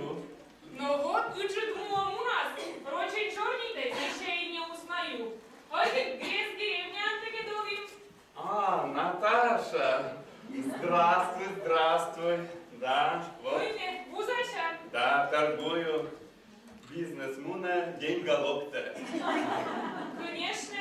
узнаю. Ну вот, лучше думала у нас. Очень черненькая, еще и не узнаю. Ой, грязь деревня Антагедовым. А, Наташа. Здравствуй, здравствуй. Да, вот. Ой, нет, бузача. Да, торгую. Бизнес муна, день галопта. Конечно.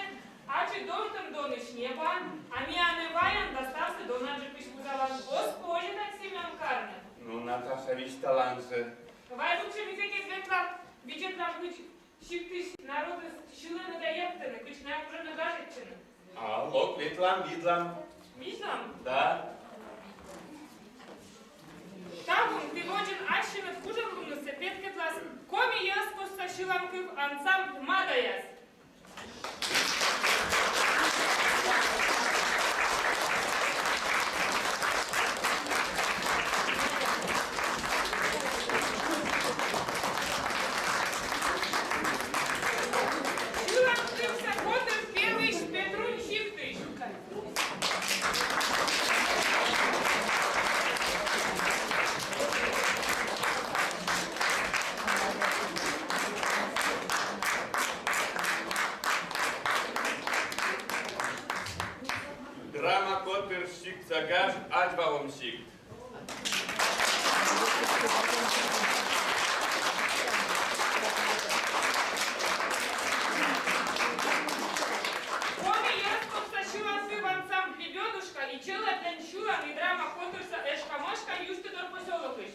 А чи доктор Доныч неба, а мианы ваян достался до наджипиш бузалан. Господи, так Семен Кармен. Ну, Наташа, ведь талант-же. Вай лучше витеки светла, видит нам быть щиптыш народы щилы надоептаны, кучная уже нагажечены. А, лок, видлам. Видно? Да. Тамун пиводжин ащинат хужам лунусе петкетлас, коми яс посташиланкыв ансамбль мадаяс. Шиланкывся котыр пелыш Петрун щиктыш. Драма коперщик цагаш, альбаумщик. Коми яс посташиланкыв ансамбль лебедушка и чела пленчулан и драма котырса эшкамашка юстыдор поселокыш.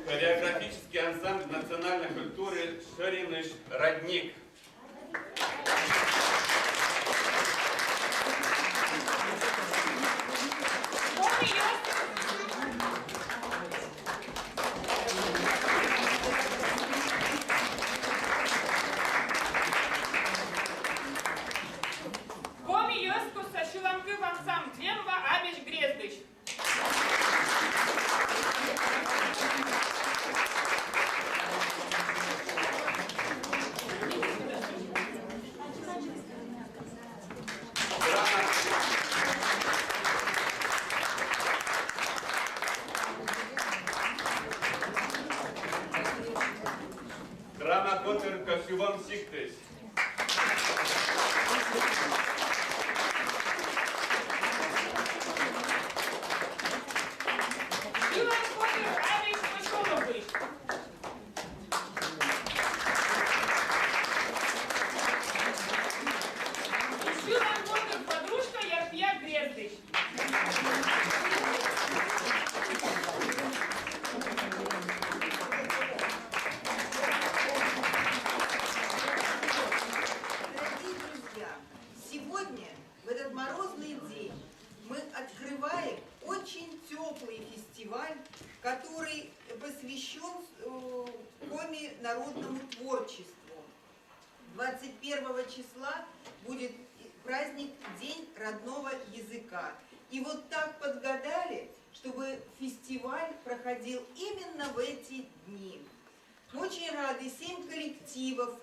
Хореографический ансамбль национальной культуры «Шариныш Родник». Коми яс Коми яс посташиланкыв ансамбль Лемва абиш грездыш. Драма котер кашювам сиктыш. Шилан котыр абиш поселокыш. Шилан котыр подружка Ярпья грездыш. Дорогие друзья, сегодня, в этот морозный день, мы открываем очень теплый фестиваль, который посвящен Коми народному творчеству. 21 числа будет праздник День родного языка. И вот так подгадали, чтобы фестиваль проходил именно в эти дни. Мы очень рады, 7 коллективов,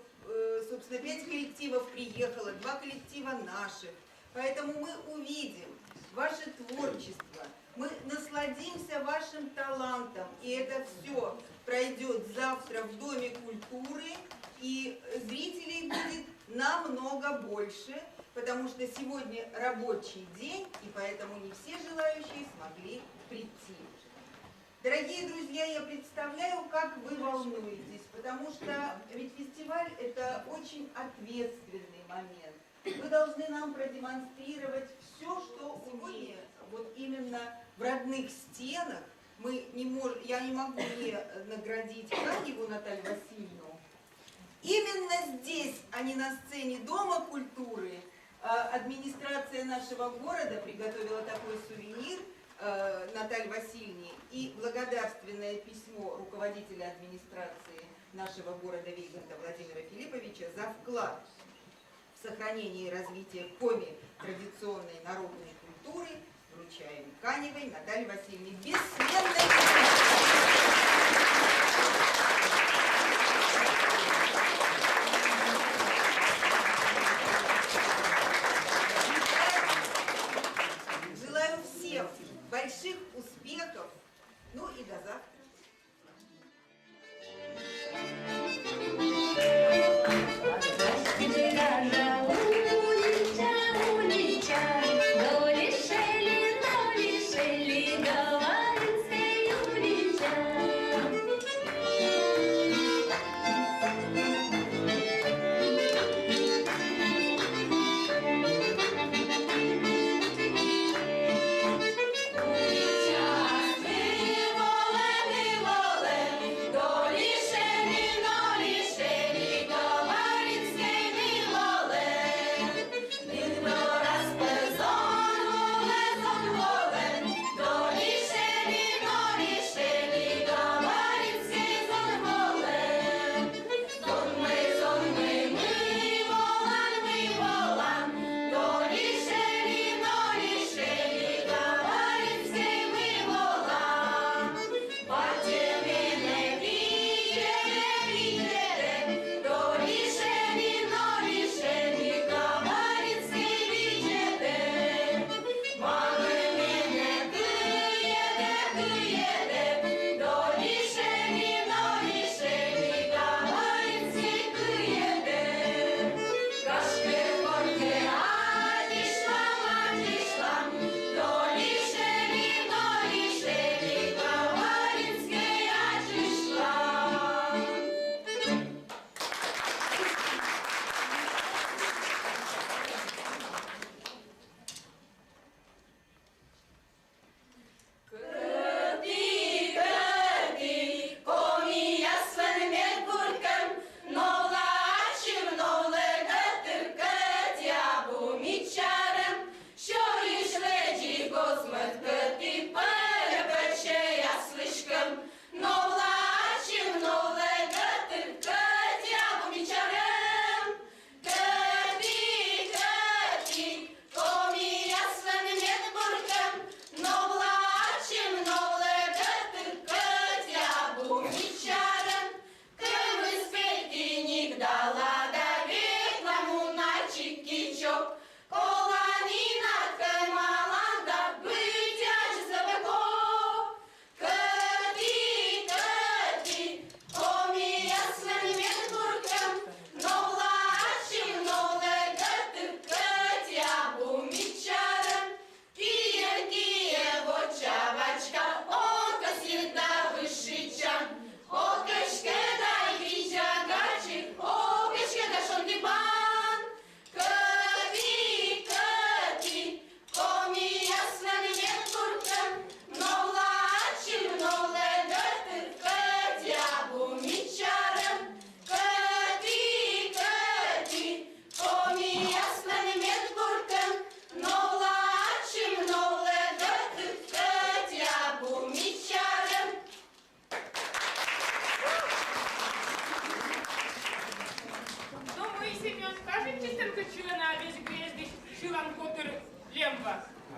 собственно, 5 коллективов приехало, 2 коллектива наших. Поэтому мы увидим ваше творчество, мы насладимся вашим талантом. И это все пройдет завтра в Доме культуры, и зрителей будет намного больше, потому что сегодня рабочий день, и поэтому не все желающие смогли прийти. Дорогие друзья, я представляю, как вы волнуетесь, потому что ведь фестиваль – это очень ответственный момент. Вы должны нам продемонстрировать все, что умеете. Вот именно в родных стенах я не могу не наградить Каневу Наталью Васильевну. Именно здесь, а не на сцене Дома культуры, администрация нашего города приготовила такой сувенир Наталье Васильевне и благодарственное письмо руководителя администрации нашего города Вейганта Владимира Филипповича за вклад в сохранение и развитие Коми, традиционной народной Каневой Натальи Васильевны. Бессменной. Желаю всем больших успехов. Ну и до завтра.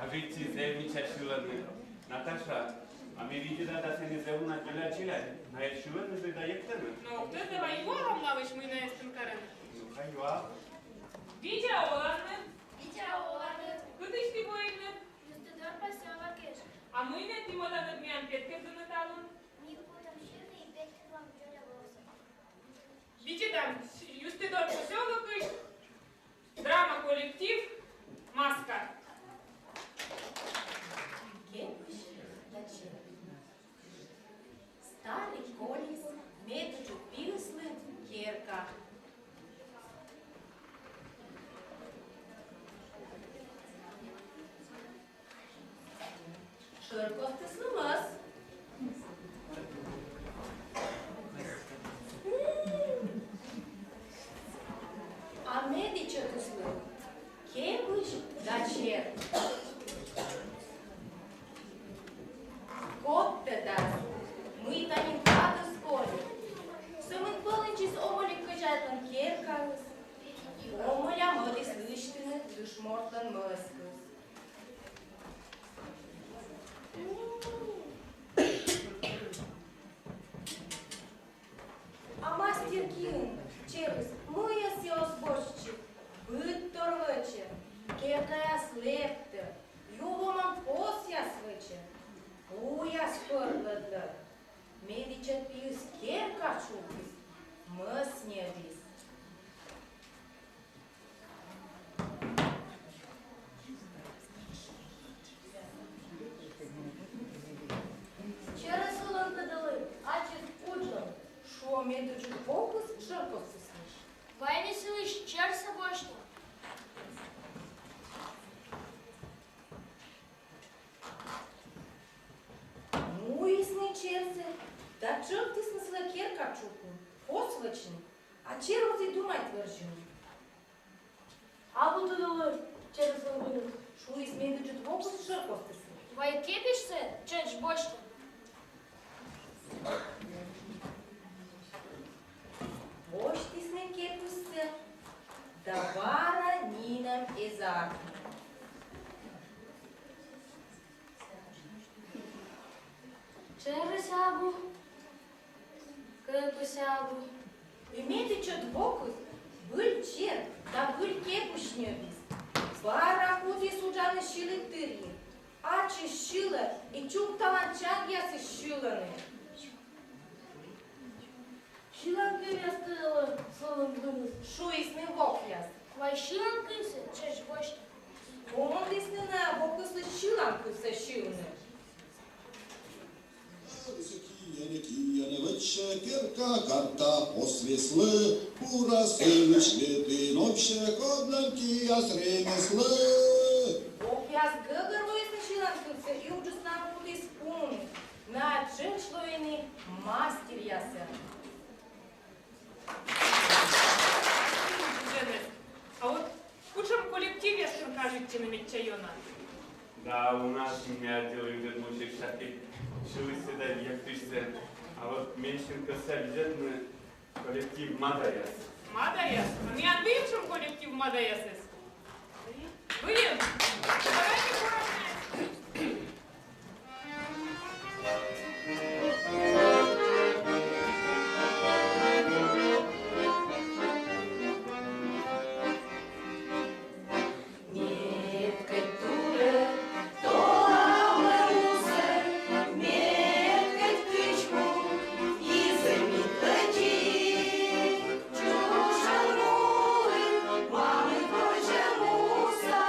A wiecie, zajmijcie siłami. Natasza, a my widzimy, że się nie zajmuje na tyle. Na jej siłami wydaje którym. Ну, кто давай его млавиш мы на этом карен? No, hajła. Витя Оларны, Витя Оларны, куди ж ти воїни? Юстидор посела Киш, А ми не тімода надміан п'ятки до металу. Никуда Мщины и Петька вам Джоля Волоса. Вітя там, Юстидор поселок, драма колектив, маска. Кепиш даче. Старий коліс, меточу післи, кірка. Ширко стиснулась. А медичо тусли. Кепиш даче. Коптеда, ми та ні хата скорі. Сумин полинчis omolik kaçartan kerkağız. Omoля modis lıştını düşmortlan mıskız. сердце, да чё ты снесла керкачуку, посвочник, а черу ты думай твержу. А буду думать, через лобину. Шу изменит вокус шеркостысу. Vai kepišse, čeč bošta. Бош ты смен керкуссе, да вара нинам изарку. Через сябу. Кыпы сябу. Имейте чот вокус, был чер, да был кепуш небес. Вара худи суджаны шилы тыри. Ачи шила и чук таланчак ясы шиланы. Шилан кыря стыла, словом думать. Шу измен вок яс. Vai šilan kise, čeč bošta. Он измен вокусы шиланкусы шилны. Кияне вече кирка карта посвісли, Урасевич літиновще кодленки яс ремесли. Ох, яс гăgăruiesc шиланкусы и ужас нам пути спун. На ченшлоини мастер ясы. А вот в кучем коллективе, что кажете, на Митчайона? Да, у нас меня делают мужик всякие шилы да ехтышцы. А вот меньшинка обязательно коллектив Мадаяс. Мадаяс? А мне отбившим коллектив Мадаясес? Блин, давайте поравняем. Мамы тоже муса,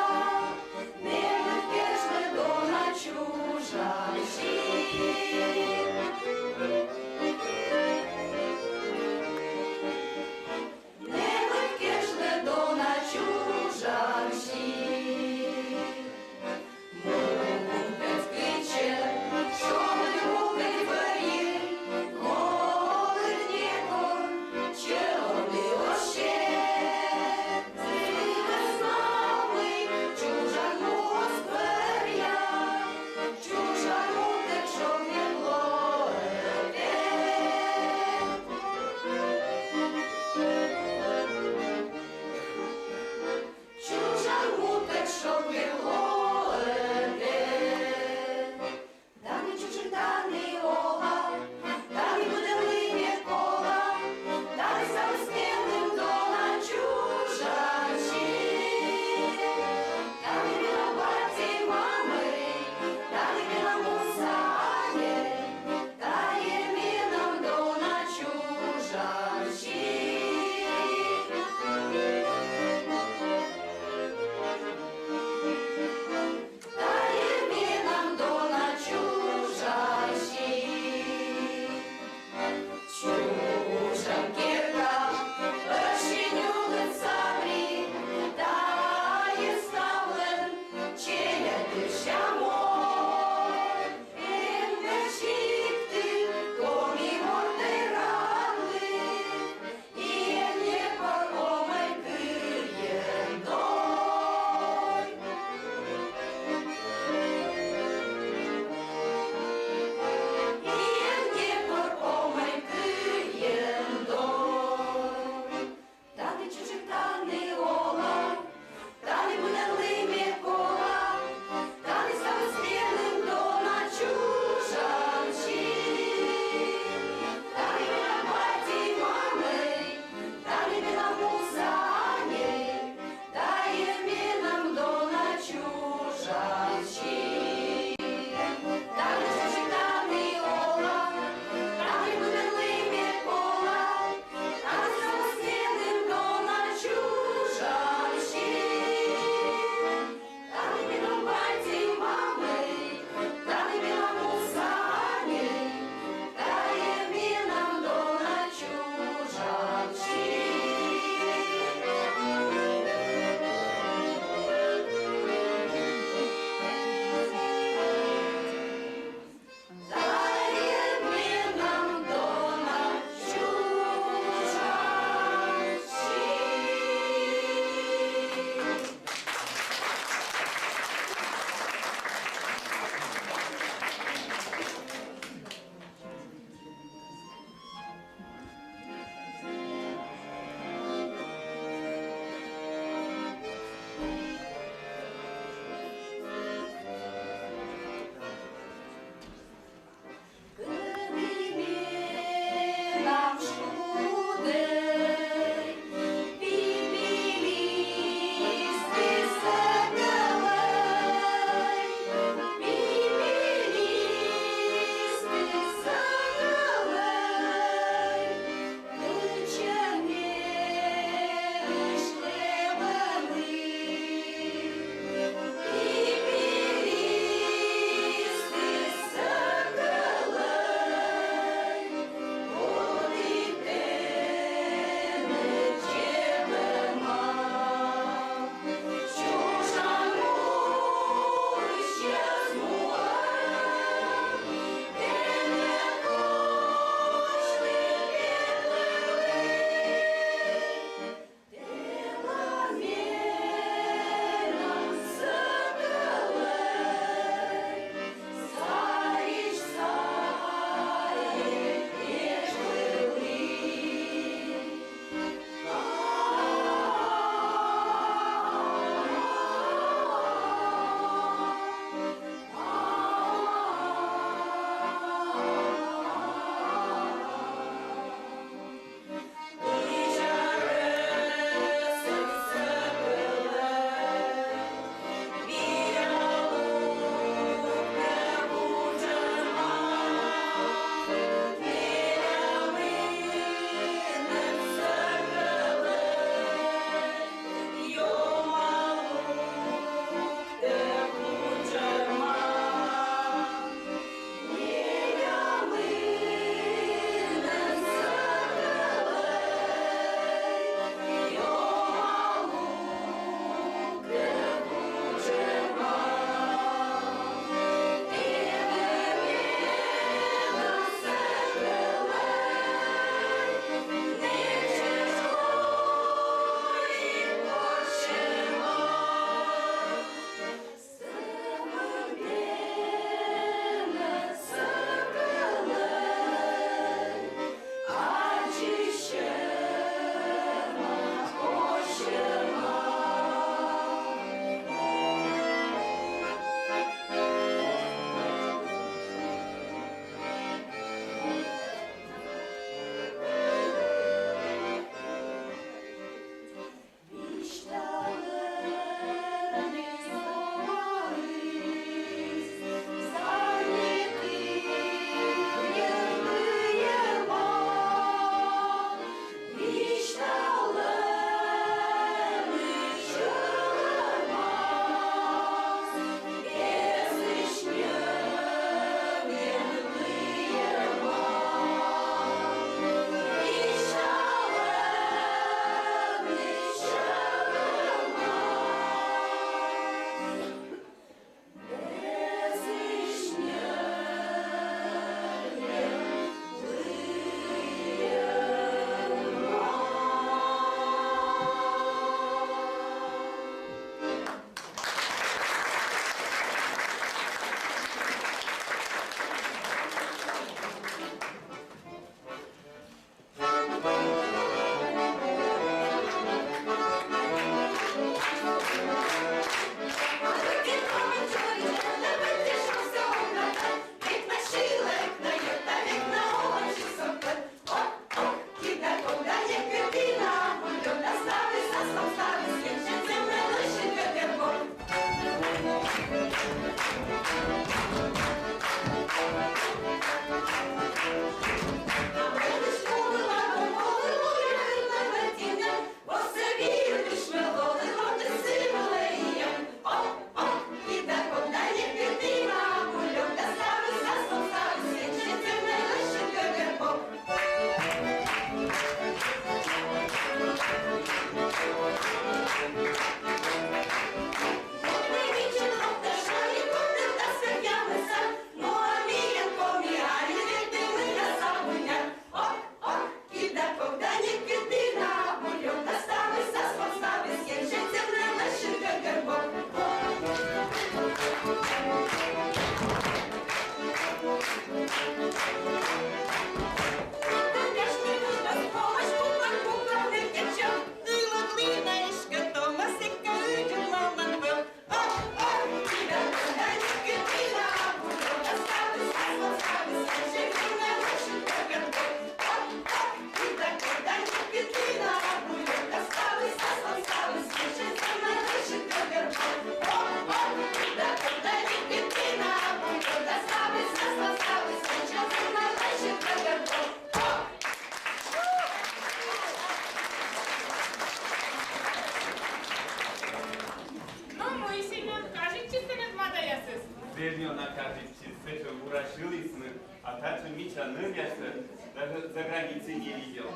Ну, мой Семен, кажет, чисто нет мадаясыз. Древнего накажет часы, что урашились мы, а так Митя нынешний даже за границей не видел.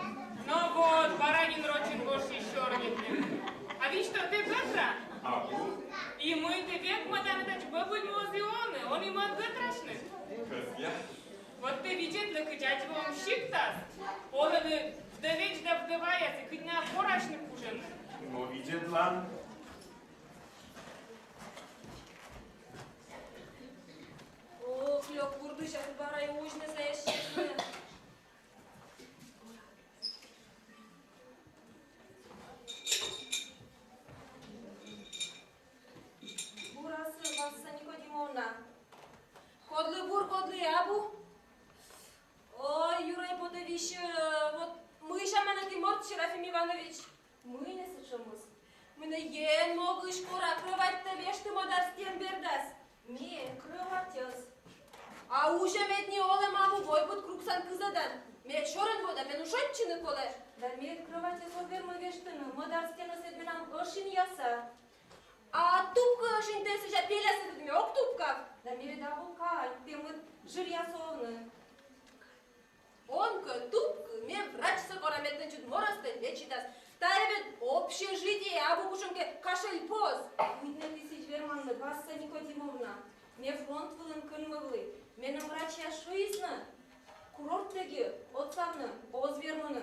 Ну вот, баранин рочин гош еще рнетный. А ведь что, ты Петра? А вот, И мы ты век мадан тач бабуль музеоны, он и мат гетрашны. как я. Вот ты видит, да кытять вам щиктас. Он и вдовеч да вдоваясь, и кытня порашны пужены. Но видит лан. Ох, лёг бурдыша, барай ужны заещены. Бурасы, Васса Никодимовна. Кодлы бур, кодлы абу. Ой, Юрай, подавищ, вот мы шаманати морд, Серафим Иванович. Мы не сычемыз. Мы на ен могыш кора, крывать-то вешты модар стен бердас. Ме, крыватёс. А уже мет не олем абу бойбут круксан кызадан. Мет шорен вода, мен ушотчины коле. Да мет крыватёс овермы вештыны, модар стену седменам ошин яса. А тупка ошин тесі жа пелясы дедме ок тупкав. Да ме веда булка, темыт жир ясовны. Онка, тупка, ме врачса кораметный чуд морасты, лечитас. Таревет общежитие, абу кушенке кашель поз. Митне тысяч верманны, Васса Никодимовна. Ме фронт вылын кынмывлы. Менің врачья шуисны. Курорттеги, отсавны, оз верманы.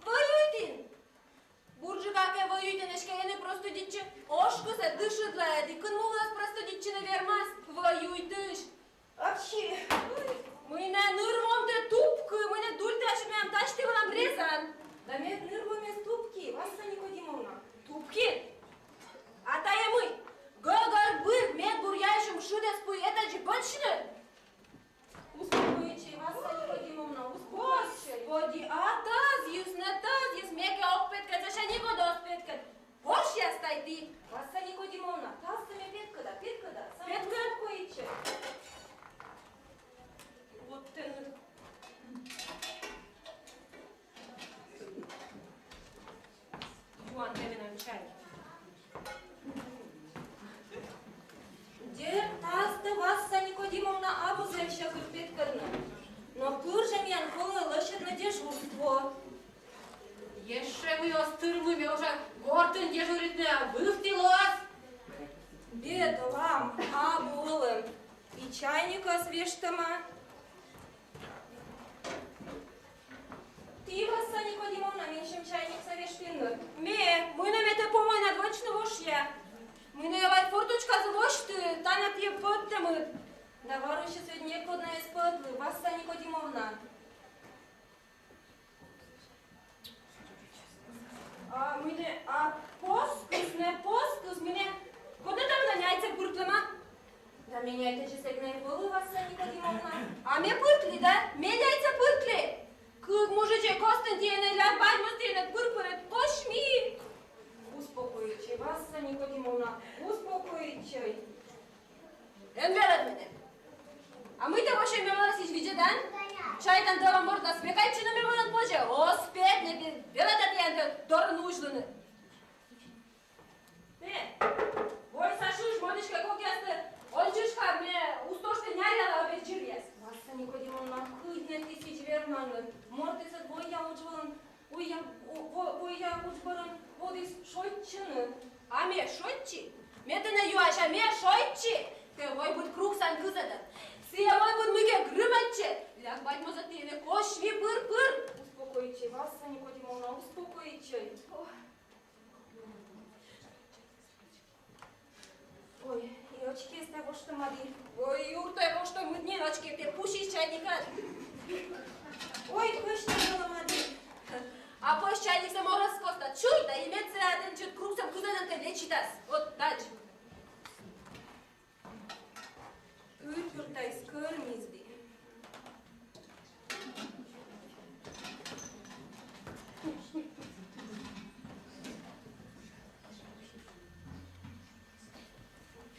Воюйтин! Буржи каке воюйтин, эшкегені простудитчі. Ошкыса дышыдлайды, кынмывлас простудитчіні вермас. Воюйтыш. Вообще, мыйне нырмонды тупкы, мыйне дульташым ям ташты вылам резан. Да мет нырвымес тупки, Васса Никодимовна. Тупки? Атая мы. Гагар-бы, мет буряйшим шудес пуй, это же бочны. Успокойче, Васса Никодимовна, успокойче. Господи, а тазиус, не тазиус, меке опеткат, заша никуда опеткат. Борщ я стай ты, Васса Никодимовна, тазсами петкада, петкада, койче. Вот ты. Juan Levinan чай. Де тазда Васса Никодимовна абу зреща кырпет кырны. Но пыржем ян колы лошадь на дежурство. Еще мы остырмыми уже гортын дежуритне выфтилось. Бедолам абулым. И чайника свештама. Ты, Васса Никодимовна, меньшим чайник совештынны. Ме, мы на мете помой на двочны вошья. Мы на явать форточка завошты, танят е подтемы. Да варуще сегодня кодна из подлы, Васса Никодимовна. А мене, а поскус, не поскус, мене, куди там на яйця пуртлема? Да меня это же сегодня и было, Васса Никодимовна. А мне пуртли, да? Мне яйца пуртли. Как можете Константина для бальмастина пурпурет кошми? Успокойте, Васса Никодимовна, успокойте. Энверет мене. А мы того ще меморасич видедан? Чайтан дала морда смекайчину меморат боже. Оспет не велатат янда дорнужлыны. Ой, Сашуш, модышка кокясты. Он жишка мне устошка няляла обед жирвес. Васа Никодимовна, кыдне тысяч верманлы. Мордыса двоя учвалын. Уя учбарын водис шойтчыны. А ме шойтчи? Метіне юаша ме шойтчи? Те вой буд круксан кызадан. Сия вой буд мыге грыматче. Ляк байтмоза теве кошви пыр-пыр. Успокоичи, Васа Никодимовна, успокоичи. Ой, и очки из того, что моди. Ой, юрта его, что мы дни очки, ты пушишь чайника. Ой, кое-что было моди. А пусть чайник само раскоста. Чуй, да имеется один чуть крупцем кузеном ты лечитас. Вот дальше. Ürpürтай скормизди.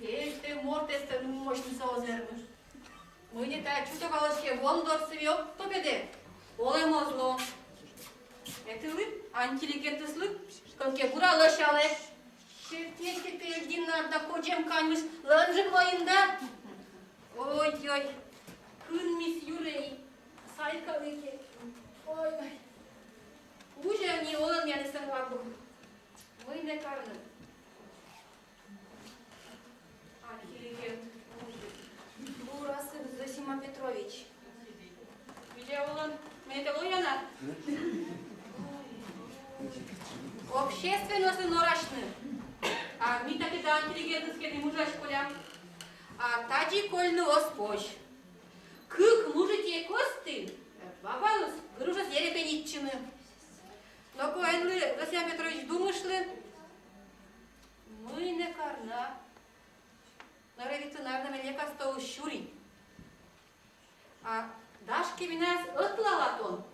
Ești morte nu moști să o zermăși. Mâine te-ai ciutăvala și vom doar să viu, to vede. Ole mozlo. Etili, inteligentıslık, kanke bura lășale. Şertiyeti perginler da kocam kanmış, lăncık vayında. Oy, când mis yüreği, saykalı ki. Oy. Uca ni olan yani sen var bu. Mâine karnı. Inteligent. Бурасы Зосима Петрович. Где он? Металлургия? Общественность норашны. А ми таки да интеллигентские не мужа школя. А таджи кольны оспош. Кык мужите косты. Бабалус, гружа зерепенитчины. Но коенлы, Зосим Петрович, думаешь ли? Мы не карна. Наравица, наверное, мне кастову щури. А Дашки меня отклала тон.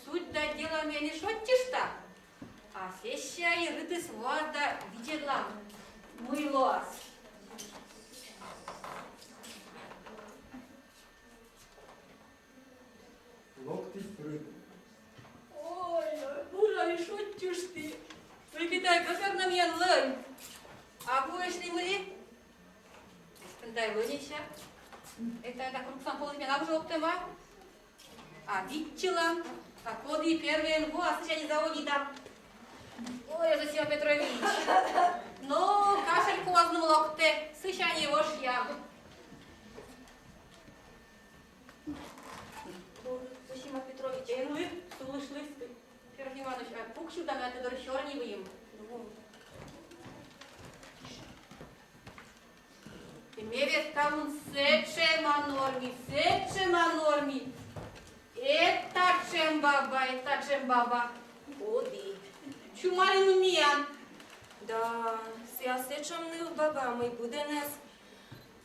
Суть да дела меня шоттишь-то. А сеща и рыты свада видела мылос. Локти стрит. Ой, ура, и шоттишь ты. Прикитай, как на меня лань. А будешь ли мы? Дай лынища. Это так руксан полотня на уже оптема. А видчила. А коды первые нго, а сейчас не заводит там. Ой, Зосим Петрович. Ну, кашель козным локте. Сыща не вошь я. Зосим Петрович, энлы, слышли ты. Ферх Иванович, а пукшу там это дорщор не выем. Имеет там сечема норми. Это чем баба. Оди. Чумалину миян. Да, сия сечамны баба мой буденес.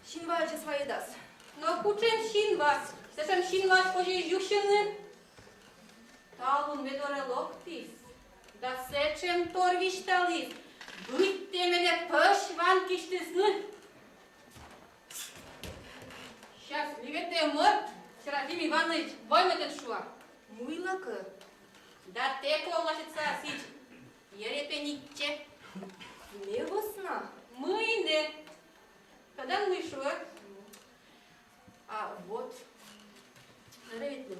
Шинваче свои дас. Но кучем шинвас. Сечем шинвас поже юшины. Талун ведоре локтис. Да сечем торвишталис. Быть темене пöş ванкиштесны. Сейчас, левете морд, Серафим Иванович, воймет шуа. Муйлака. Да те полношица сич. Ерепенитче. Не весна. Мы не. Когда мы шуа? А вот. Наравит ли?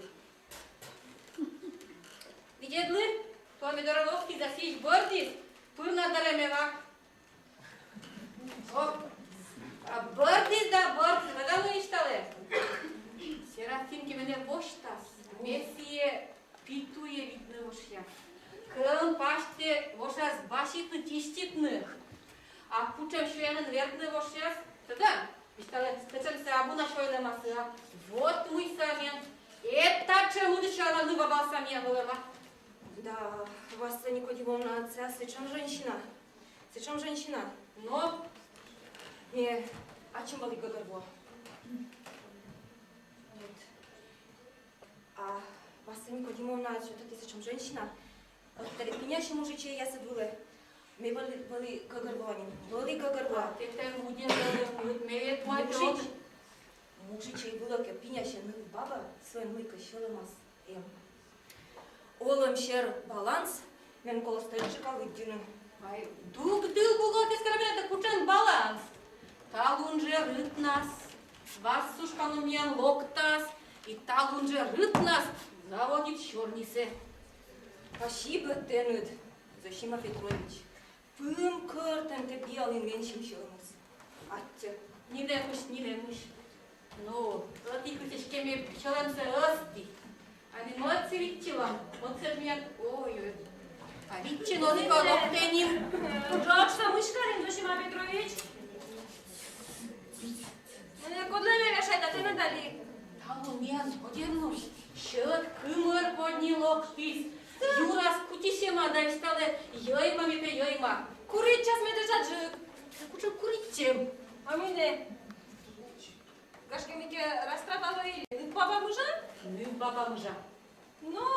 Видят ли? Помидоровки засич бордис. Пырна даремева. О. Бордис да бордис. Когда мы читали? Серафимки мене боштас. Месие питуе видно вошья. Кълн паште вошас башитны тиштитны. А кучам шуянын вердны вошьяс. Тогда, читали, специально сабуна шойле масыа. Вот мой самен. Это чему дышала ны баба самия голова. Да, Васа Никодимовна, отца, сечам женщина. Но, Не, а чем были Гагарво? Нет. А Васа Никодимовна, что-то ты сечам женщина? Вот терпенящий мужичей я забыла. Мы были Гагарвани. Были Гагарва. это будет Мужичей было кепиняще ныл баба, свой мыка щеломас эм. Олым шер баланс, мен колостельчика выддину. Ай, дугдыл бугалтес карабинета кучен баланс. Талунже рытнас, вас сушканумьян локтас, и талунже рытнас, заводит чернисе. Спасибо, Тенет, Зосима Петрович. Пым кыртым те биалын меншим щеломас. Аття. Не лемыш. Ну, вот их утешкеми пчелемся ости. А не молодцы витчилам, вот меня, ой, а витчино не колоктеним. Жокша мышкарин, Зосима Петрович. Кодлеме вешайда, ты надали. Талумен, одернусь, щет кымыр подни локтис. Юрас кутисема дай стали, йойма мипе йойма. Курить час me deja jăg. Кучу курицем. A mine. Gașcă mi că rastrata lui nu baba măja? Ну, баба мужа. No.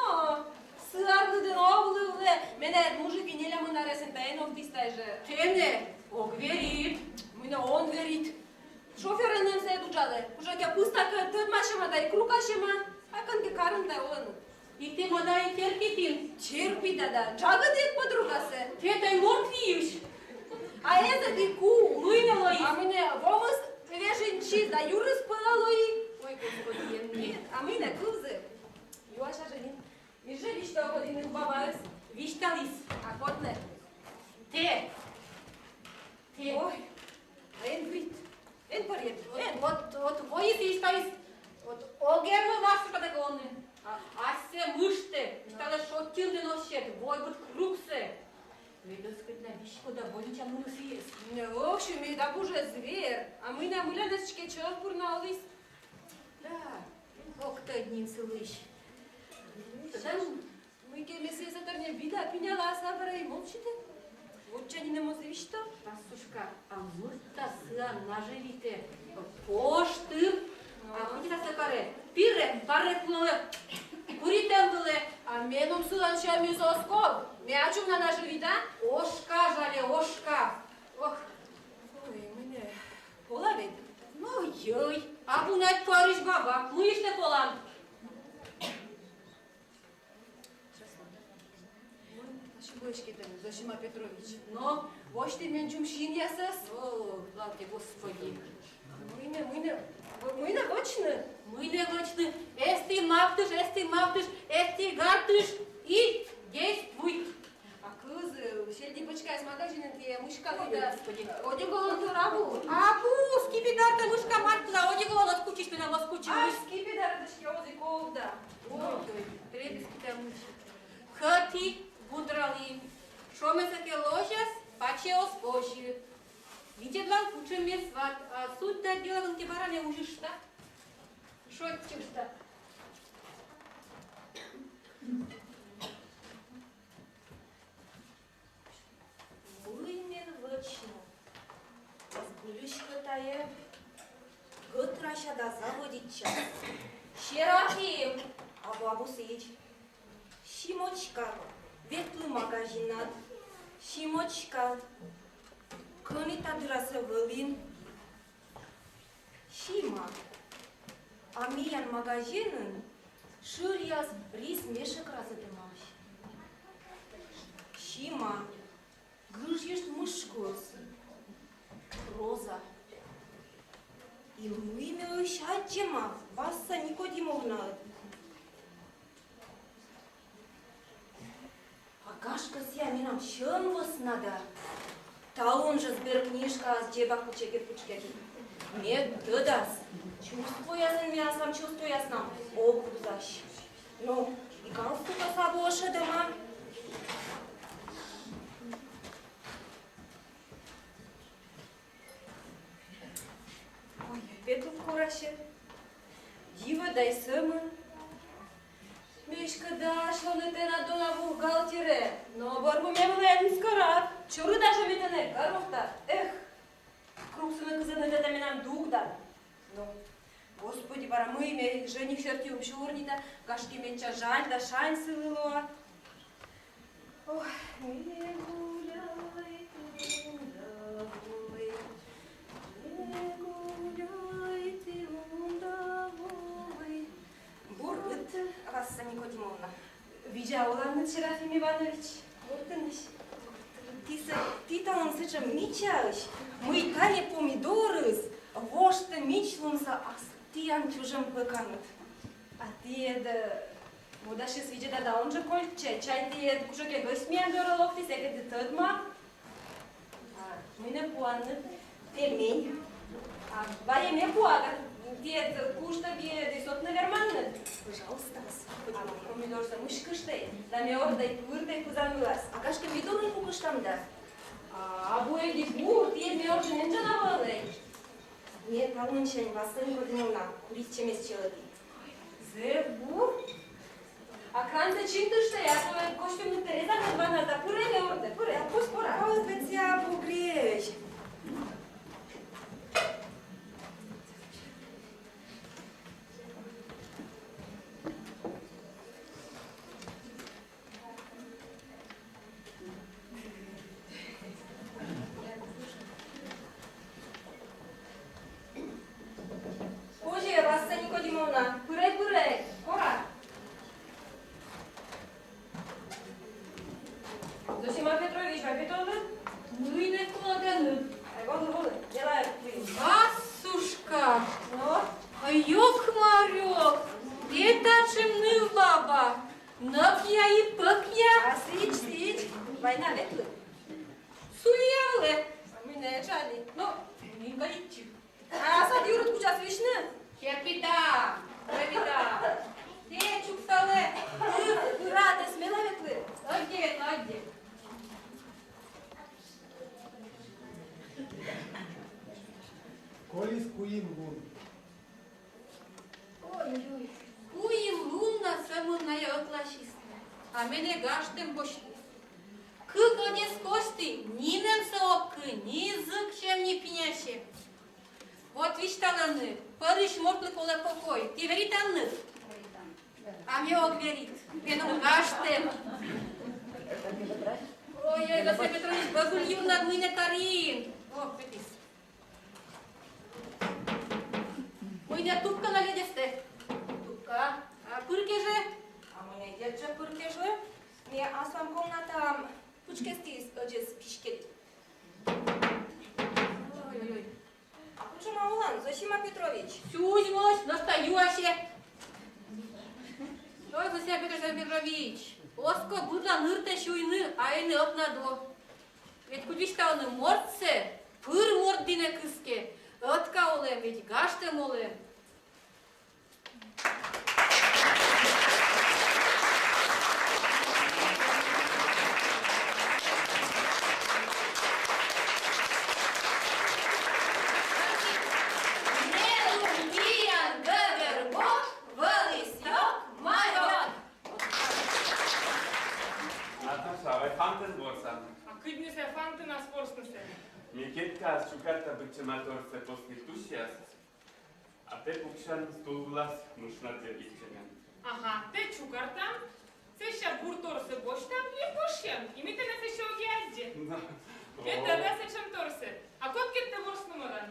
Сарlı de ovlu ve mene mujik inelea mânare sunt pe enov distajă. Тене, огверит. Mine on verit. Șoferă nem se duceale. Ușa că pusta că tot mașina dai cruca și mă. Akan că carăm dai on. И ты модай терпитин. Cerpita da. Ceagă de podruga se. Ты дай морфиюш. A eza de cu. Mâine lui. A mine vomăs veșinci, dar eu răspăla lui. Ой, господи, мне. A mine cuze. Eu așa jenin. Mi jeli što hodinu baba ăs. Вишталис. Acotne. Те. Те. Ой, en vit. En pariet. En. Вот voi вишталис. Вот огерно вас катагоны. Асе мыште. Стала шоттир де носет. Voi вот круксе. Vedeți cât la vișcă, dar voi nici nu fies. Oh, și mi-ai dat bujă zver. A mâine mâine de șchecior purna olis. Да. Ох, ты одним слышь. Mâine că mi se tărne vida, pinea la asta vără и молчите. Вот че не може вишто? Пасушка, а мурта сыа наживите. Поштыр. А кутита сакаре. Пире, паре плове. Куритем быле. А меном сылан ще ми сосков. Ми ачум на наживита? Ошка жале, ошка. Ох. Ой, mâine pola ved. Ну, ёй. А бунать париж баба. Мыште полан. Și bășchete, Zosima Petrovici. Но. Voști menjum și în iasăs? О, славьте Господи. Mâine vocnă. Mâine văcnă. Este maftâș, este gartâș. И действуй. A câz, și el din băcica s magazin întie mușca Ой, de Господи. Одягу лантураву. Абу, скипидарта мышка мартла, одягла лоскучиш меня А, лоскучиш. скипи да радочки озиков, да. Ой, требиски там мыши. Хати, будрали. Шоме саке ложас, паче оспоши. Видит вам куча месват, а суть да дела в антибаране ужишта. Шотчишта. Mâine văcnă. Zbulușcă taie. Gătrașa da zavodicea. Și Rahim. Abu seici. Și mocica. Vetlu magazinat. Și mocica. Cănita dura să vălin. Și ma. Amia în magazin. Шыряс рис мешек разыдымаш. Шима, гыжешь мышкос. Роза. И мыме ощадчема, Васса Никодимовна. Агашка сяминам шын вос надо. Талон же сберкнижка с джеба кучеки пучкеки. Мне дадас. Чувствуя за меня сам, чувствуя сам. Обрузащ. Ну, и галстука сабоша дома. Ой, пету в кураше. Дива дай сămân. Мишка да, шлонете на дола в бухгалтере. Но борбу ме влен скорат. Чуры даже видане, гарохта. Эх, круксуны кызыны да менам дугда. Ну, Господи, бара мыйме, жених шертиум шурнита, гашки менча жаль да шань сылылоа. Ой, не гуляй, не гуляй. Widziałam Serafim Iwanowicz. Urtыныш. Титаның сычым мичаыш. Мыйтане помидорыз. Вошты мичлымса астиян чужым пыканут. А тиеді... Мудаши свиджеда да он же кольче. Чай тиеді кушоке госмиян доролокты секеді тыдма. Мыйны пуанны пельмень. А вареме пуагар. Дед кушта бе десот наверманны. Пожалуйста. А помидорса мышкыштай. Да ме ордай пырдай кузамылас. А кашка мидорын кукыштамда. А буэги бур тие ме орды ненжанавалай. Не талмынчань васын годиновна курить чемес челыди. Зе бур? А кранта чинтыштай, а то костюмны тереза дваната. Пырай ме орды, пырай. А пусть пора. Вот бетя бугревич. Пырай, пора. Зосима Петрович, Петровна? Мыйны кладаны. Вон, делай плюс. Асушка. Ну? Ёк-марёк. Детачымны баба. Напья и пакья. А сич. Война ветлы. Суявлы. Мы не жали. Ну, не говорите. А сад юрут куча свищны? Херпита. Ребята. Те чуксалы. Рады, смело ветлы. Ладе. Колись куїм лун. Ой-ой. Куим лунна самунная отлашисна. А мене гаштем бошли. Кыгоне скости, ни немсоокы, ни язык чем не пиняще. Вот вишталаны, парыш мортлы коле покой, ти веританны. А мне огверит, мену гаштем. Ой-ой, Василий Петрович, базулью над мыне тарин. О, петис. Мыне тупка на ледесте. Тупка. А пырке же? А мы не держим пыркежлы. Мне аслам комната пучкести с пишкели. Ой-ой-ой. А почему Улан, Зосима Петрович? Сюзьмось, настояще. Ой, Василий Петрович, оско будла нырта шуйны, айны отнадо. Ведь кудишталны мордце, пыр мордине кыске, отка олем, ведь гаштем олем. Miechetka ciukarta băcematorse postitusias, a te pukșan stulas mușnațe ichcemen. Ага, те чукартам, це ще бурторси боштам і пошем. І ми те не це що огязді. Это да се чем торсе. А кот кет те борс номеран?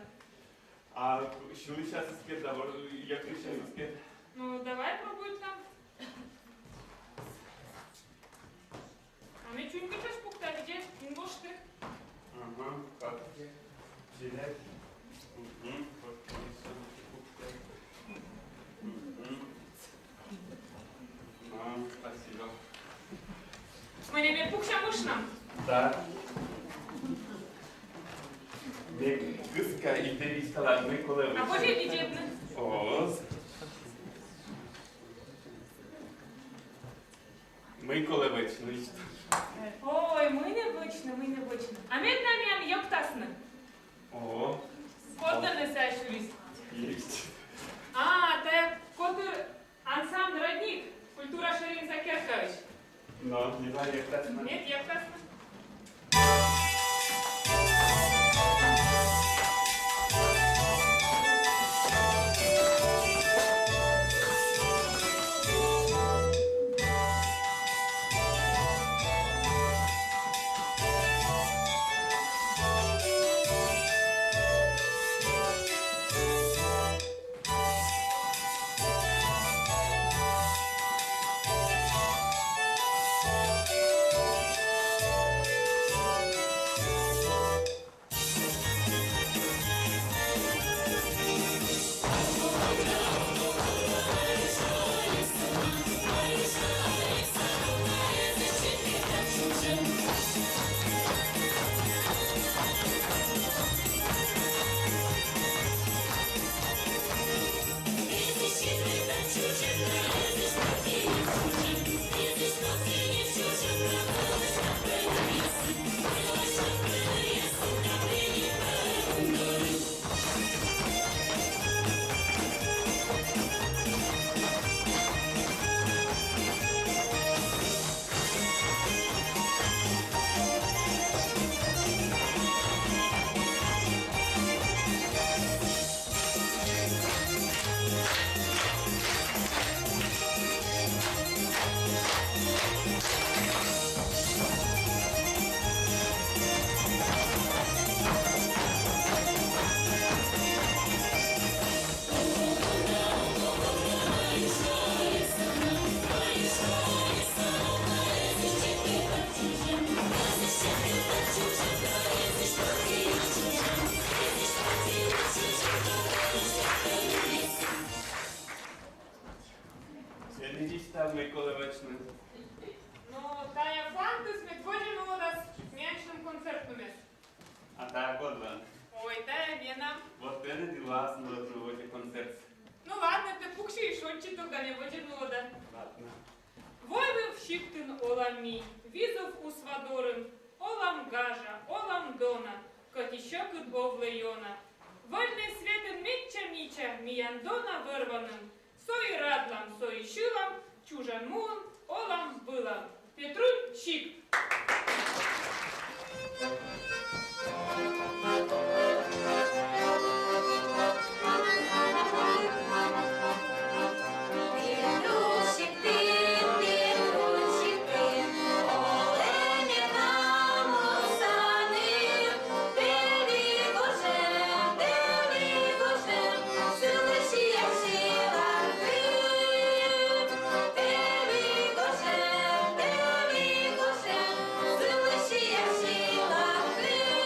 A șuli și să spierd, dar я крича să spierd. Ну, давай пробуй там. А ми чунька чаш пукта, видишь, не бошты. Ага, как? Жилет. Вот, пукта. Спасибо. Мы не пукша мышнам. Da. De gâsca ideii la noi colegi. А боже, видеть. Оз. Ми колевич, ну і що? Ой, ми не вично. А ми нам як птасна. О. Котна несе щось. Єсть. А, те котр ансамбль родник. Культура Ширин Закеркович. Ну, не знаю, як так. Нет, як птасна. Миколаївичне. Ну, та я фантус медводину вода з меншим концертом. А так одла. Ой, та я вена. Вот это дела снова проводит концерт. Ну ладно, ти пукши і шотчі тогда не водяну вода. Ладно. Войвив шиптин оламі, візов усвадорин, олам гажа, олам дона, котіщокут бовлейона. Вольний світин міча, міяндона вирваним, сої радлам, сої шилам, чужан мулом, олам билам. Петруль Чик. Петрусик ты, Петрусик ты, оленя нам усани. Деві Боже, силися я сила ти. Деві Боже, силися я сила ти.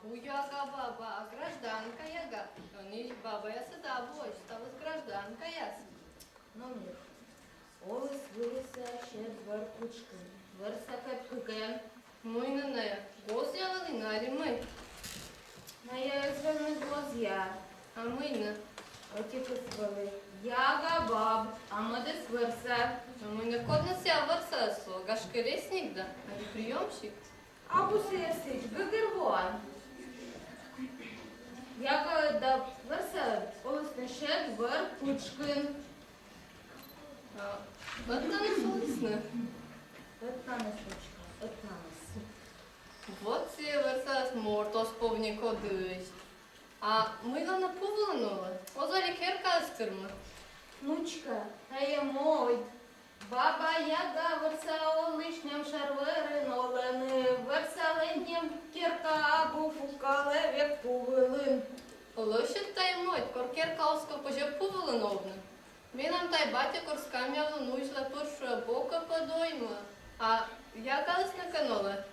хуяга баба, а гражданка яга. Они баба я сюда больше, стала гражданка я. Ну нет. Олыс вылися щедвар кучка. Версака пыкен. Мой не. Гоз ялали наримай. На я извельми гоз я. А мы не. Оті позвали. Яга баб, а модес верса. А мы не кодна ся верса, со гашкересник да. А не приемщик. А бусерсич, гагервуан. Яга да верса, олыс не щедвар кучкин. Öttanız olsun. Öttanız uçka, öttanız. Вот северсас мортос повніко диш. А мила наповленого, озалі керка скирма. Нучка, та є мой. Баба яга верса олишням шарвери нолени, верса ленням керка абу фукале век повелин. Лощет та й мой, кор керка оско пожеп повеленовне. Мінам та й батя корскам явно нужла перша бока подойма. А я калась на каноле.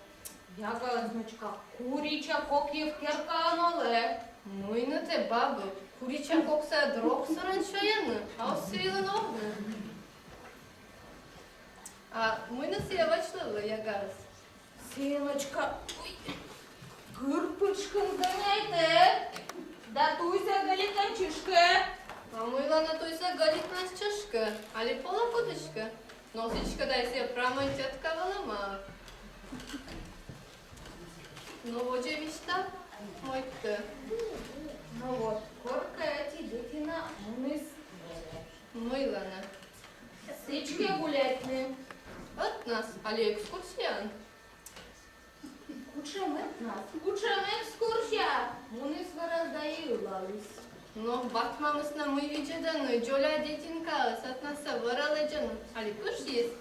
Я калась, внучка, куріча коків керка ноле. Ну і на те, бабу, куріча кокса дрог саранчаєнна, а освіла новне. А ми не сівачливи, я калась. Сіночка, кирпичком ганяйте, датуйся галітанчишке. А мила на той загалит нас чашка, али пола куточка. Носичка дай себе прямо тетка волома. Ну вот же мечта, мой-то. Ну вот, корка эти детина вниз. Милана. Сычки гулять не. От нас, али экскурсиян. Кучем от нас, кучем экскурсия. Вниз вороздаюлались. Но бак мамас на мой виджедану, джоля детинка, от нас вырала джану. Али пуш есть?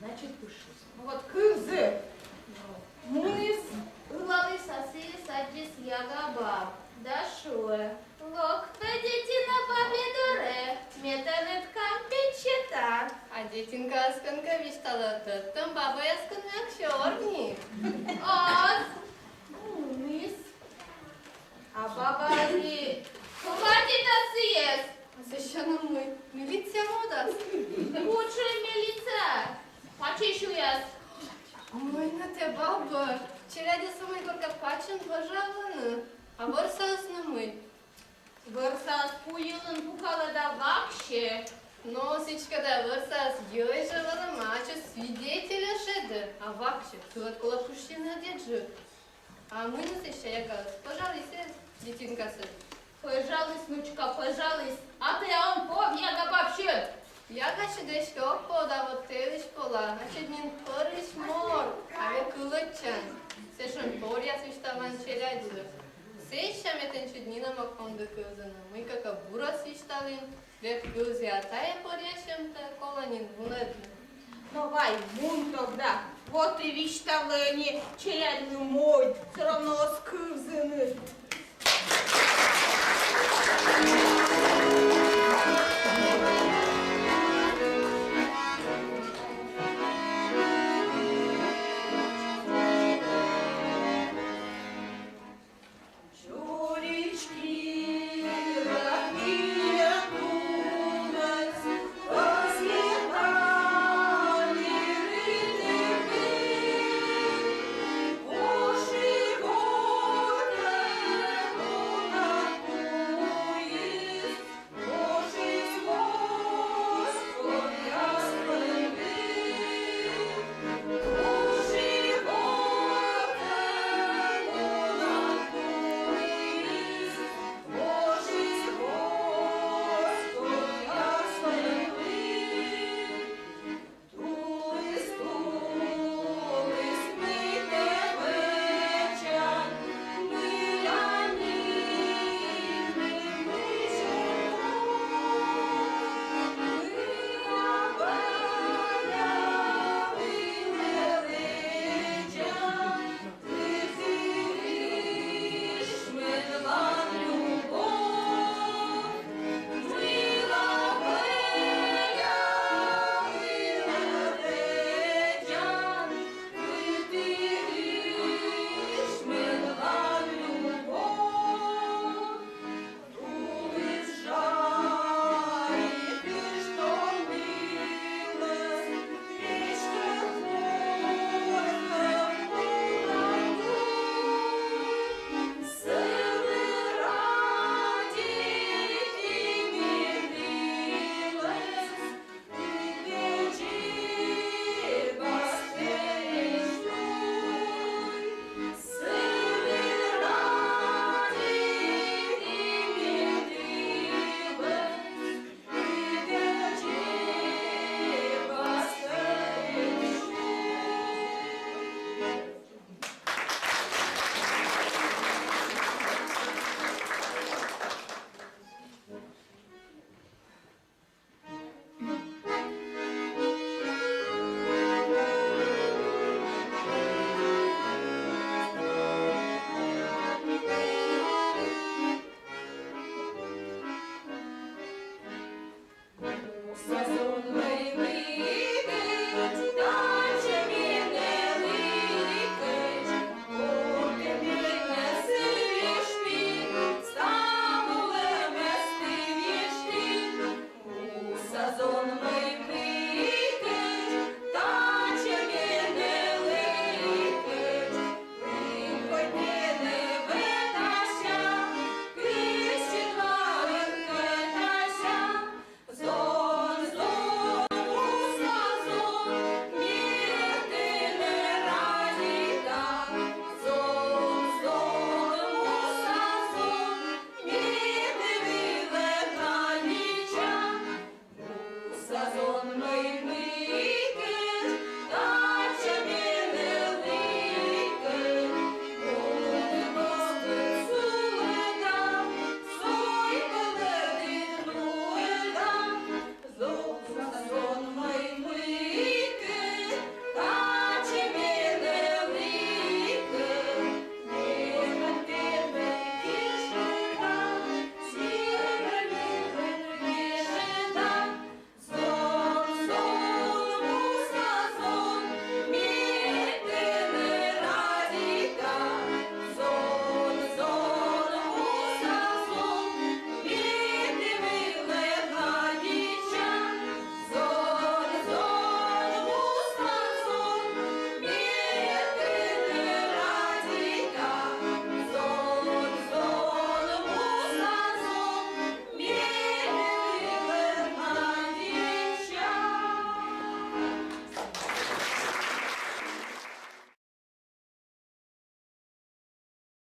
Значит пуш есть. Вот кызы. Мунис, улали соси, садис ягаба. Да шуэ. Локта детина победоре, метанет кампичета. А детинка асканка виштала, там баба яскан мякшорни. Ос. Мунис. А баба ли... Хватит осъезд! А священный мой, милиция мода. Лучшая милиция. Почищу я. Ой, на те баба. Вчера де самой горка пачен пожалована. А версалась на мы. Версалась пуилан пухала да вообще. Носичка да версалась ежевала мача свидетеля шеда. А вообще, ты откола пущена одежда. А мы нас еще якалась. Пожалуйста, детинка сын. Пожалуйста, внучка, пожалуйста. А ты он повняга вообще. Я хочу дешко пода вот ты лишь пола. А чуть не пориш мор. А вы кулачан. Сешон поря свиставан челядзу. Сещам это чуть не на маконда кузана. Мы как бура свисталим. Век кузи, а тая порящем-то колонин вунедно. Давай, вон тогда. Вот и виштавление челядный мой. Все равно